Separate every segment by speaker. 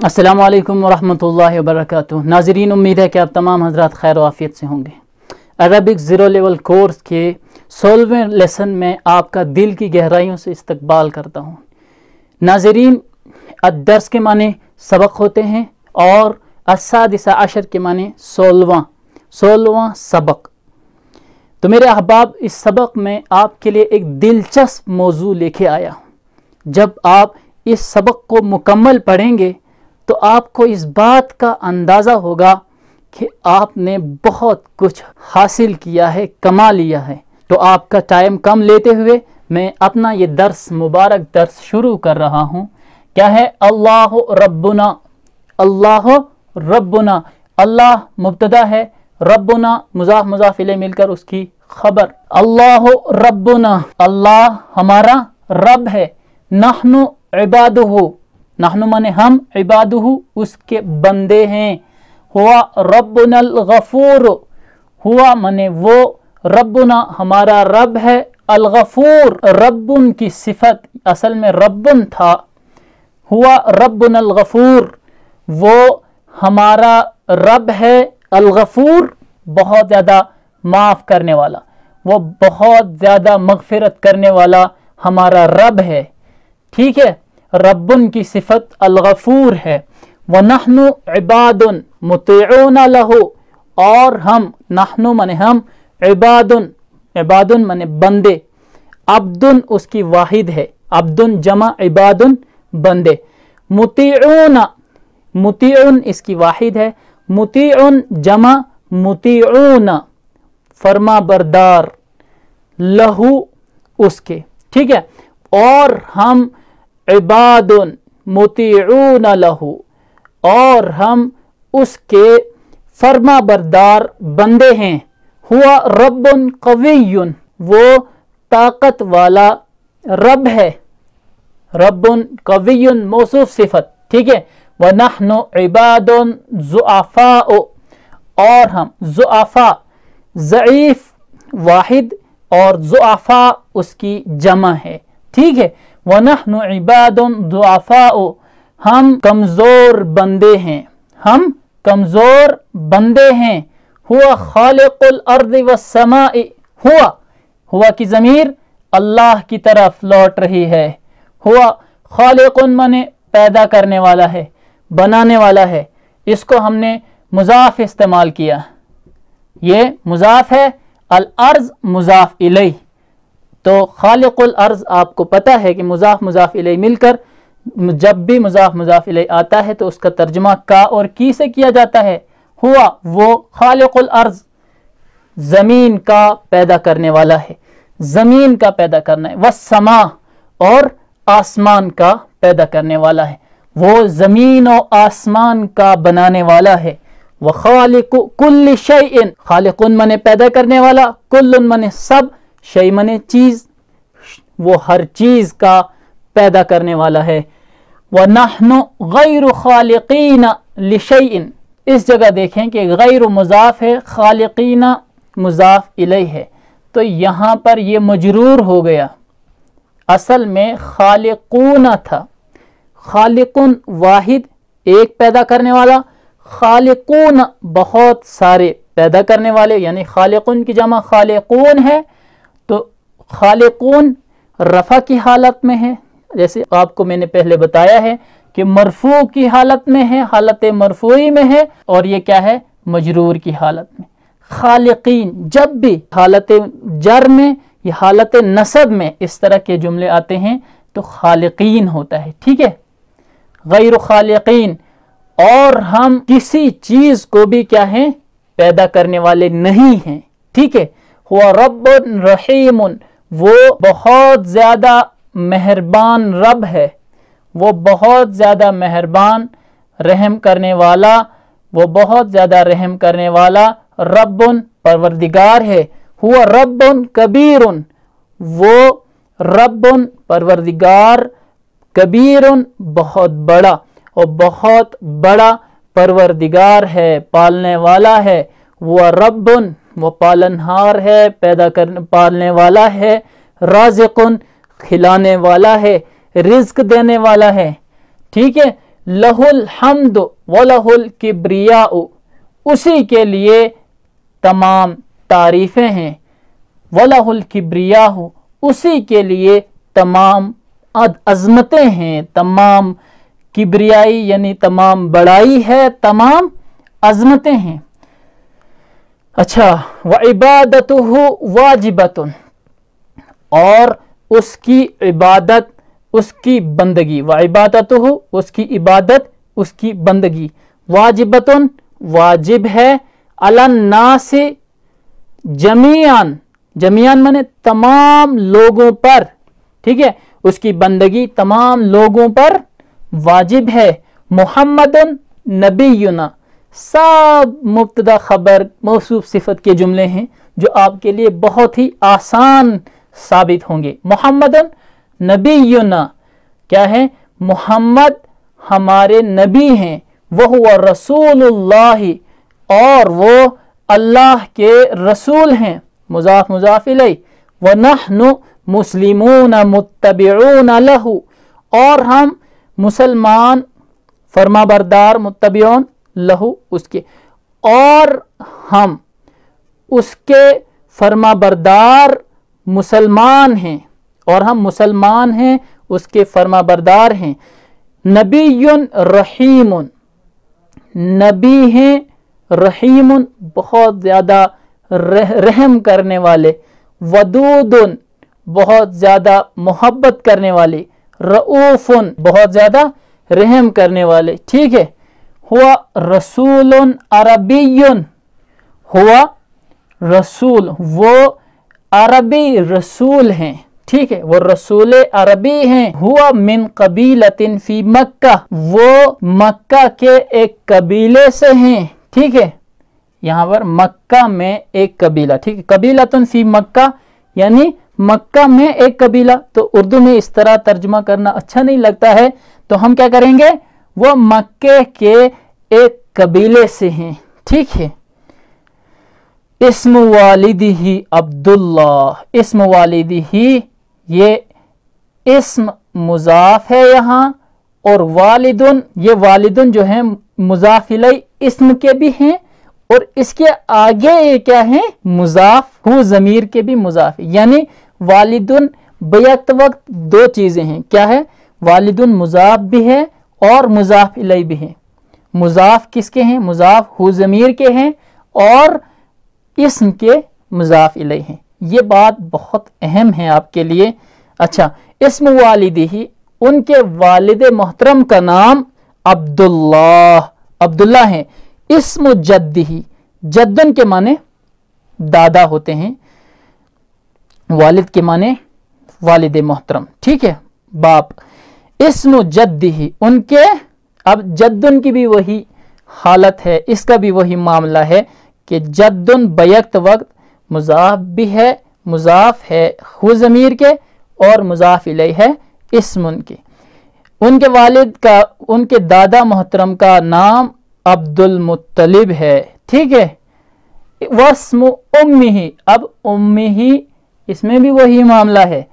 Speaker 1: अस्सलामु अलैकुम वरहमतुल्लाहि वबरकातुहू। नाज़रीन, उम्मीद है कि आप तमाम हज़रात खैर व आफ़ियत से होंगे। अरबिक ज़ीरो लेवल कोर्स के 16वें लेसन में आपका दिल की गहराइयों से इस्तकबाल करता हूँ। नाज़रीन, अद्दर्स के माने सबक होते हैं और अस्सादिसा अशर के माने 16वां सबक। तो मेरे अहबाब, इस सबक में आपके लिए एक दिलचस्प मौजू लेके आया हूँ। जब आप इस सबक को मुकम्मल पढ़ेंगे तो आपको इस बात का अंदाज़ा होगा कि आपने बहुत कुछ हासिल किया है, कमा लिया है। तो आपका टाइम कम लेते हुए मैं अपना ये मुबारक दर्स शुरू कर रहा हूँ। क्या है? अल्लाह रब्बुना। अल्लाह रब्बुना, अल्लाह मुब्तदा है, रब्बुना मुज़ाफ मुज़ाफ इलैह मिलकर उसकी खबर। अल्लाह रब्बुना, अल्लाह हमारा रब है। नहनु इबादुहु, नहनु माने हम, इबादुहु उसके बंदे हैं। हुआ रब्बुनल गफूर, हुआ माने वो, रब्बुना हमारा रब है। अल गफूर, रब्बुन की सिफत असल में रब्बुन था। हुआ रब्बुनल गफूर, वो हमारा रब है। अल गफूर, बहुत ज़्यादा माफ़ करने वाला, वो बहुत ज़्यादा मग़फ़िरत करने वाला हमारा रब है। ठीक है, रब्बुन की सिफत अल गफूर है। व नहनु इबादुन मुतीऊन लहु, और हम, नहनु माने हम, इबादुन, इबादुन माने बंदे, अब्दुन उसकी वाहिद है, अब्दुन जमा इबादुन बंदे। मुतीऊन, मुतीऊन इसकी वाहिद है, मुतीऊन जमा मुतीऊन फरमा बरदार, लहू उसके। ठीक है, और हम इबादुन मुतीऊन लहू, और हम उसके फरमा बरदार बंदे हैं। हुआ रब्बुन कवियुन, वो ताकत वाला रब है। रब्बुन कवियुन मौसूफ सिफत। ठीक है, व नहनु इबादुन ज़ुआफ़ाओ, और हम ज़ुआफ़ा ज़ईफ़ वाहिद और ज़ुआफ़ा उसकी जमा है। ठीक है, व नहनु इबादुन ज़ुआफ़ाओ, हम कमज़ोर बंदे हैं, हम कमज़ोर बंदे हैं। हुआ खालिकुल अर्ज़ि वस्समाई, हुआ, हुआ की ज़मीर अल्लाह की तरफ लौट रही है। हुआ खालिकुन माने पैदा करने वाला है, बनाने वाला है। इसको हमने मुज़ाफ इस्तेमाल किया, ये मुज़ाफ है, अल अर्ज़ मुज़ाफ इलैह। तो खालिकुल अर्ज़ आपको पता है कि मुज़ाफ मुज़ाफ इलैह मिलकर जब भी मुज़ाफ मुज़ाफ इलैह आता है तो उसका तर्जुमा का और की से किया जाता है। हुआ वो खालिकुल अर्ज़, ज़मीन का पैदा करने वाला है, ज़मीन का पैदा करना है। वस्समा, और आसमान का पैदा करने वाला है, वो ज़मीन और आसमान का बनाने वाला है। व खालिकु कुल्लि शैइन, खालिकुन मने पैदा करने वाला, कुल्लुन मने सब, शै मने चीज़, वो हर चीज़ का पैदा करने वाला है। व नहनु गैरु खालिकीन लिशैइन, इस जगह देखें कि गैरु मुज़ाफ है, खालिकीना मुज़ाफ इलैह है, तो यहाँ पर ये मजरूर हो गया। असल में खालिकूना था। खालिकुन वाहिद, एक पैदा करने वाला, खालिकून बहुत सारे पैदा करने वाले, यानी खालिकुन की जमा खालिकून है। तो खालिकून रफ़ा की हालत में है, जैसे आपको मैंने पहले बताया है कि मरफू की हालत में है, हालत मरफूई में है, और ये क्या है? मजरूर की हालत में। खालिकीन, जब भी हालत जर में या हालत नसब में इस तरह के जुमले आते हैं तो खालिकीन होता है। ठीक है, गैर खालिकीन, और हम किसी चीज को भी क्या है? पैदा करने वाले नहीं हैं। ठीक है, हुआ रब्बुन रहीमुन, वो बहुत ज्यादा मेहरबान रब है, वो बहुत ज्यादा मेहरबान रहम करने वाला, वो बहुत ज्यादा रहम करने वाला रब्बुन परवरदिगार है। हुआ रब्बुन कबीरुन, वो रब्बुन परवरदिगार, कबीरुन बहुत बड़ा, और बहुत बड़ा परवरदिगार है, पालने वाला है। वो रब्बुन, वो पालनहार है, पैदा करने पालने वाला है। राज़िकुन, खिलाने वाला है, रिज्क देने वाला है। ठीक है, लहुल हम्द व लहुल किब्रियाउ, उसी के लिए तमाम तारीफ़ें हैं, व लहुल किब्रियाहु, उसी के लिए तमाम अज़मतें हैं, तमाम किब्रियाई यानी तमाम बड़ाई है, तमाम अज़मतें हैं। अच्छा, व इबादतुहु वाजिबतुन, और उसकी इबादत, उसकी बंदगी, व इबादतुहु, उसकी इबादत, उसकी बंदगी, वाजिबतुन, वाजिब है, अलन नासी, जमीआन, जमीआन माने तमाम लोगों पर, ठीक है, उसकी बंदगी तमाम लोगों पर वाजिब है। मुहम्मदन नबीयुना, सब मुब्तदा खबर मौसूफ सिफत के जुमले हैं जो आपके लिए बहुत ही आसान साबित होंगे। मुहम्मदन नबीयुना क्या है? मुहम्मद हमारे नबी हैं, वह हुआ रसूलुल्लाह, और वो अल्लाह के रसूल हैं, मुज़ाफ मुज़ाफ इलैह, व नहनु मुस्लिमून मुत्तबिऊन लहू, और हम मुसलमान फरमाबरदार, मुत्तबिऊन लहू उसके, और हम उसके फरमाबरदार मुसलमान हैं, और हम मुसलमान हैं, उसके फरमाबरदार हैं। नबीयुन रहीमुन, नबी हैं, रहीमुन बहुत ज़्यादा रहम करने वाले, वदूदुन बहुत ज़्यादा मोहब्बत करने वाले, रऊफ़ुन बहुत ज़्यादा रहम करने वाले, ठीक है। हुआ रसूलुन अरबियुन, हुआ रसूल, वो अरबी रसूल हैं, ठीक है, वो रसूल अरबी हैं। हुआ मिन कबीलतिन फी मक्का, वो मक्का के एक कबीले से हैं, ठीक है, यहाँ पर मक्का में एक कबीला, ठीक है, कबीलतुन फी मक्का यानी मक्का में एक कबीला। तो उर्दू में इस तरह तर्जुमा करना अच्छा नहीं लगता है, तो हम क्या करेंगे, वो मक्के के एक कबीले से हैं, ठीक है। इस्म वालिदिही अब्दुल्ला, इस्म वालिदिही, ये इस्म मुजाफ है यहाँ, और वालिदुन, ये वालिदुन जो है मुजाफ इलैह इस्म के भी हैं, और इसके आगे ये क्या है, मुजाफ हु ज़मीर के भी मुजाफ, यानी वालिदुन बैत वक्त दो चीज़ें हैं, क्या है, वालिदुन मुजाफ भी है और मुजाफ इलैह भी है। मुजाफ किसके हैं, मुजाफ हु ज़मीर के हैं, और इस्म के मुजाफ इलैह हैं। ये बात बहुत अहम है आपके लिए। अच्छा, इस्म वालिदिही, उनके वालिद मोहतरम का नाम अब्दुल्लाह, अब्दुल्ला है। इस्म जद्दिही, जद्दन के माने दादा होते हैं, वालिद के माने वालिद मोहतरम, ठीक है, बाप। इस्म जद्दिही, उनके, अब जद्दुन की भी वही हालत है, इसका भी वही मामला है कि जद्दुन बैक्त वक्त मुजाफ भी है, मुजाफ है हु ज़मीर के, और मुजाफ इलैह है इस्म उनके। उनके वालिद का, उनके दादा मोहतरम का नाम अब्दुल मुत्तलिब है, ठीक है। वस्म उम्मिही, अब उम्मिही इसमें भी वही मामला है,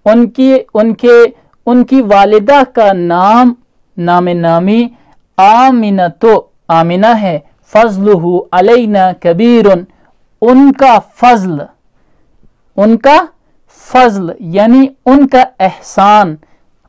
Speaker 1: उनकी वालिदा का नाम, नाम नामी आमिना, तो आमिना है। फज़लुहु अलैना कबीरुन, उनका फज़ल, उनका फज़ल यानी उनका एहसान,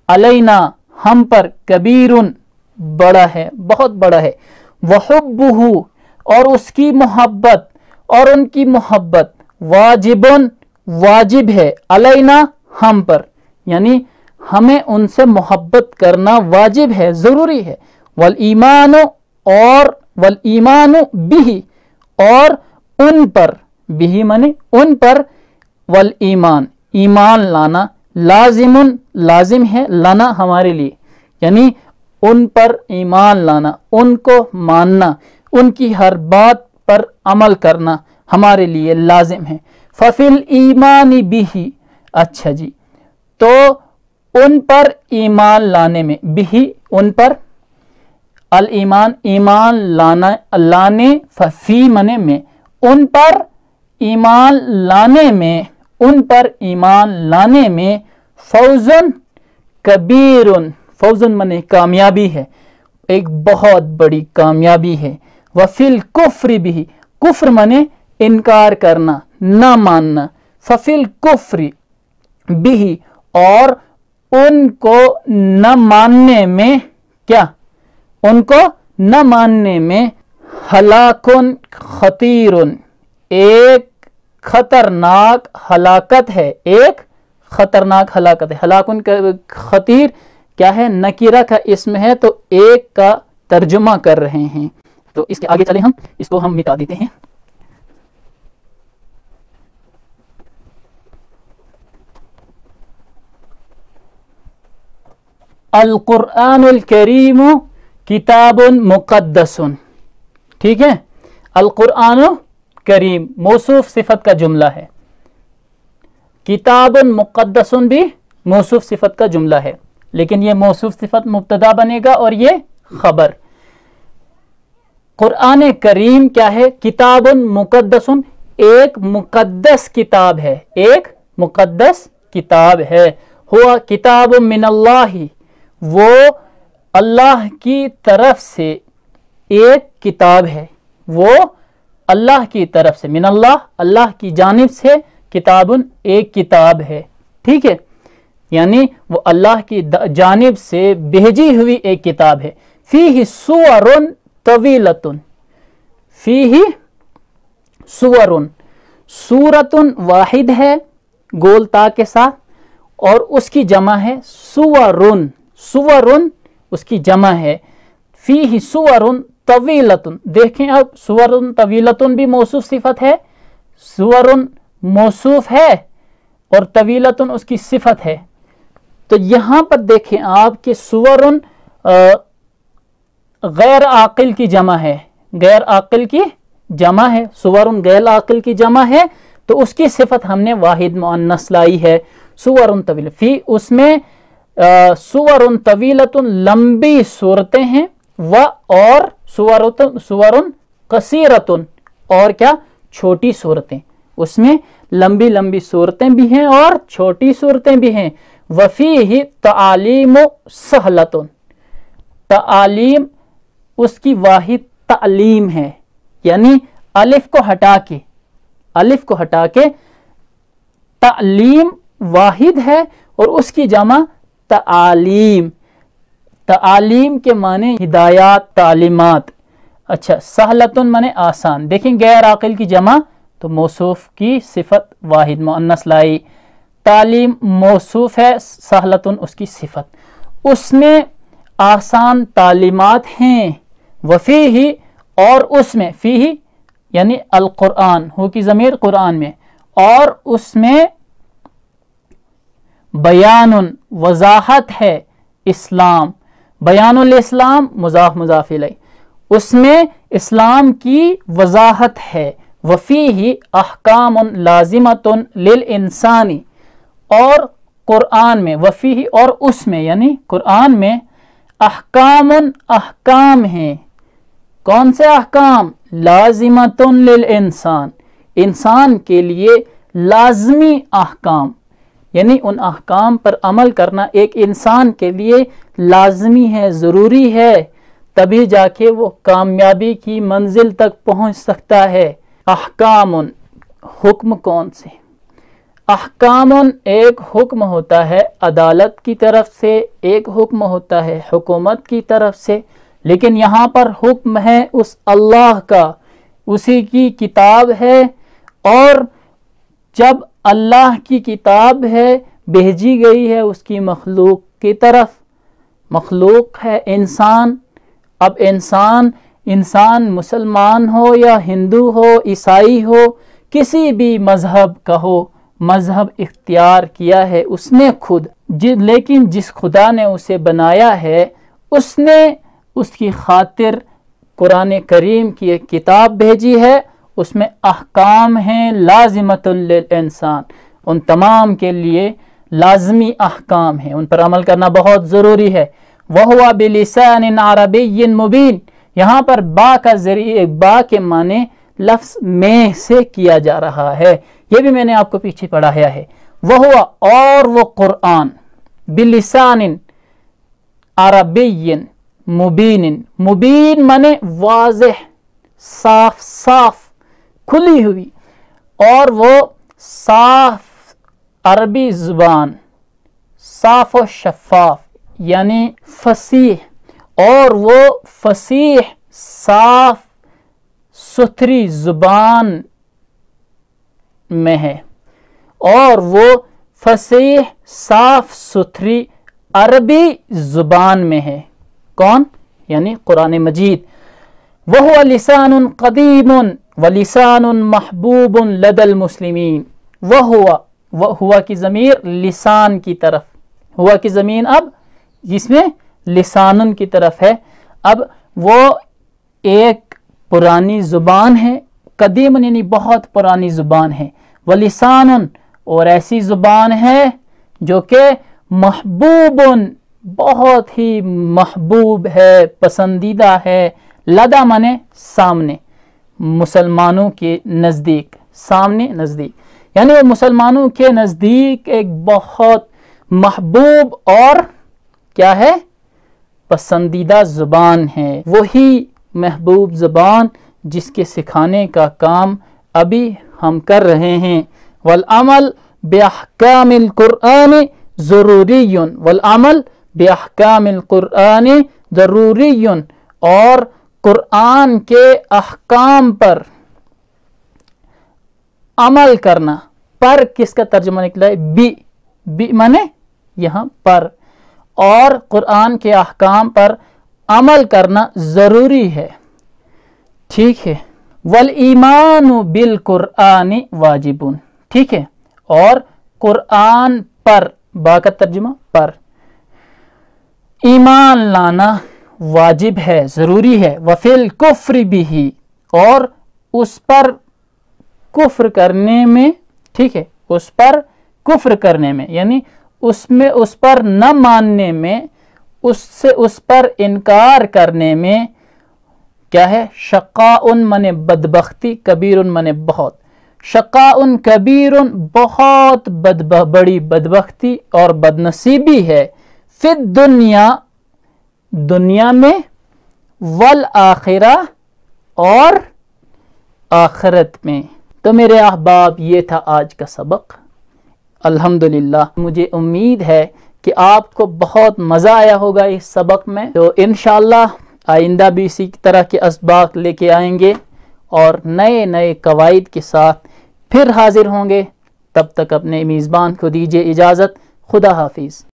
Speaker 1: अलैना हम पर, कबीरुन बड़ा है, बहुत बड़ा है। वहुब्बुहु, और उसकी मोहब्बत, और उनकी मोहब्बत, वाजिबुन वाजिब है, अलैना हम पर, यानी हमें उनसे मोहब्बत करना वाजिब है, ज़रूरी है। वल ईमानु, और वल ईमानु बिही, और उन पर, बिही माने उन पर, वल ईमान ईमान लाना, लाजिमुन लाजिम है, लाना हमारे लिए, यानी उन पर ईमान लाना, उनको मानना, उनकी हर बात पर अमल करना हमारे लिए लाजिम है। फफिल ईमानी बिही, अच्छा जी, तो उन पर ईमान लाने में, बिही उन पर, अल ईमान ईमान लाना, लाने, फी मने में, उन पर ईमान लाने में, उन पर ईमान लाने में, फौजुन कबीरुन, फौजुन मने कामयाबी है, ایک بہت بڑی کامیابی ہے. وفی الکفر بھی، کفر مانے انکار کرنا، نہ ماننا. ففی الکفر بھی، اور ان کو نہ ماننے میں کیا، ان کو نہ ماننے میں ہلاکن خطیرن، ایک خطرناک ہلاکت ہے، ایک خطرناک ہلاکت ہے. ہلاکن خطیر کیا ہے، نکیرہ کا اسم ہے، تو ایک کا ترجمہ کر رہے ہیں. تو اس کے آگے چلیں، ہم اس کو ہم مٹا دیتے ہیں. القرآن الکریم کتاب مقدس. ٹھیک ہے، القرآن کریم موصوف صفت کا جملہ ہے، کتاب مقدس بھی موصوف صفت کا جملہ ہے، لیکن یہ موصوف صفت مبتدا بنے گا اور یہ خبر. قرآن کریم کیا ہے، کتاب مقدس، ایک مقدس کتاب ہے، ایک مقدس کتاب ہے. ہوا کتاب من اللہ، وہ اللہ کی طرف سے ایک کتاب ہے، وہ اللہ کی طرف سے، من اللہ اللہ کی جانب سے، کتاب ایک کتاب ہے. ٹھیک ہے، یعنی وہ اللہ کی جانب سے بھیجی ہوئی ایک کتاب ہے. فیہ سور طویلۃ، فیہ سور، سورۃ واحد ہے گول تا کے ساتھ، اور اس کی جمع ہے سورن، سورن اس کی جمع ہے. فیہ سورن طویلۃ، دیکھیں اب سورن طویلۃ بھی موصوف صفت ہے، سورن موصوف ہے اور طویلۃ اس کی صفت ہے. تو یہاں پر دیکھیں آپ کہ سورن غیر عاقل کی جمع ہے، غیر عاقل کی جمع ہے، سورن غیر عاقل کی جمع ہے، تو اس کی صفت ہم نے واحد مؤنث لائی ہے، سورن طویل. فی اس میں سورن طویلۃ لمبی صورتیں ہیں، اور سورن قصیرۃ، اور کیا، چھوٹی صورتیں. اس میں لمبی لمبی صورتیں بھی ہیں اور چھوٹی صورتیں بھی ہیں. وفیہ تعالیم سہلۃ، تعالیم اس کی واحد تعلیم ہے، یعنی الف کو ہٹا کے، الف کو ہٹا کے تعلیم واحد ہے، اور اس کی جمع تعالیم. تعالیم کے معنی ہدایات، تعلیمات. اچھا، سہلتن معنی آسان. دیکھیں غیر عاقل کی جمع تو موصوف کی صفت واحد مؤنث لائی، تعلیم موصوف ہے، سہلتن اس کی صفت. اس میں آسان تعلیمات ہیں. وفیہ، اور اس میں، فیہ یعنی القرآن، ہو کی ضمیر قرآن میں، اور اس میں بیان وضاحت ہے اسلام. بیان الاسلام مضاف مضاف الیہ، اس میں اسلام کی وضاحت ہے. وفیہ احکام لازمۃ للانسان، اور قرآن میں، وفیہ اور اس میں یعنی قرآن میں، احکام احکام ہیں. کون سے احکام؟ لازمۃ للانسان، انسان کے لیے لازمی احکام، یعنی ان احکام پر عمل کرنا ایک انسان کے لیے لازمی ہے، ضروری ہے، تبھی جا کے وہ کامیابی کی منزل تک پہنچ سکتا ہے. احکام، حکم کون سے؟ احکام ایک حکم ہوتا ہے عدالت کی طرف سے، ایک حکم ہوتا ہے حکومت کی طرف سے، لیکن یہاں پر حکم ہے اس اللہ کا، اسی کی کتاب ہے. اور جب اللہ کی کتاب ہے، بھیجی گئی ہے اس کی مخلوق کی طرف، مخلوق ہے انسان. اب انسان مسلمان ہو یا ہندو ہو، عیسائی ہو، کسی بھی مذہب کا ہو، مذہب اختیار کیا ہے اس نے خود، لیکن جس خدا نے اسے بنایا ہے اس نے اس کی خاطر قرآن کریم کی ایک کتاب بھیجی ہے. اس میں احکام ہیں لازمۃ للانسان، ان تمام کے لیے لازمی احکام ہیں، ان پر عمل کرنا بہت ضروری ہے. وَهُوَ بِلِسَانٍ عَرَبِيٍّ مُبِينٍ، یہاں پر با کا ذریعے، با کے معنی لفظ میں سے کیا جا رہا ہے، یہ بھی میں نے آپ کو پیچھے پڑھایا ہے. وَهُوَ، اور وہ قرآن، بِلِسَانٍ عَرَبِيٍّ मुबीन, मुबीन माने वाज़ेह, साफ साफ, खुली हुई, और वो साफ अरबी ज़ुबान, साफ और शफ़ाफ यानी फसीह, और वो फसीह साफ सुथरी ज़ुबान में है, और वो फसीह साफ सुथरी अरबी ज़ुबान में है। कौन? यानी कुरान मजीद। वहुवा लिसानुन क़दीमुन व लिसानुन महबूबुन लदल मुस्लिमीन। वहुवा की ज़मीर लिसान की तरफ, हुआ की ज़मीन अब जिसमें लिसानुन की तरफ है। अब वो एक पुरानी ज़ुबान है, कदीम यानी बहुत पुरानी ज़ुबान है, वलिसानुन और ऐसी ज़ुबान है जो कि महबूबुन बहुत ही महबूब है, पसंदीदा है, लदा माने सामने, मुसलमानों के नज़दीक, सामने नज़दीक, यानी वो मुसलमानों के नज़दीक एक बहुत महबूब और क्या है, पसंदीदा ज़ुबान है। वही महबूब ज़ुबान जिसके सिखाने का काम अभी हम कर रहे हैं। वल अमल बिअहकामिल कुरआन ज़रूरियुन, वल अमल बिअहकामिल कुरआन ज़रूरियुन, और कुरआन के अहकाम पर अमल करना, पर किसका तर्जुमा निकला है? बी माने यहाँ पर, और कुरआन के अहकाम पर अमल करना ज़रूरी है। ठीक है। वल ईमानु बिल कुरआन वाजिबुन, ठीक है, और कुरआन पर, बा का तर्जुमा पर, ईमान लाना वाजिब है, ज़रूरी है। वफिल कुफ्र बिही, और उस पर कुफ्र करने में, ठीक है, उस पर कुफ्र करने में यानी उसमें उस पर न मानने में, उससे उस पर इनकार करने में क्या है? शक़ाउन मने बदबख्ती, कबीरुन मने बहुत, शक़ाउन कबीरुन बहुत बड़ी बदबख्ती और बदनसीबी है। फिद दुनिया, दुनिया में, वल आखिरा और आखिरत में। तो मेरे अहबाब, ये था आज का सबक। अल्हम्दुलिल्लाह, मुझे उम्मीद है कि आपको बहुत मज़ा आया होगा इस सबक में। तो इंशाअल्लाह आइंदा भी इसी तरह के असबाक लेके आएंगे और नए नए कवायद के साथ फिर हाजिर होंगे। तब तक अपने मेज़बान को दीजिए इजाज़त। खुदा हाफिज़।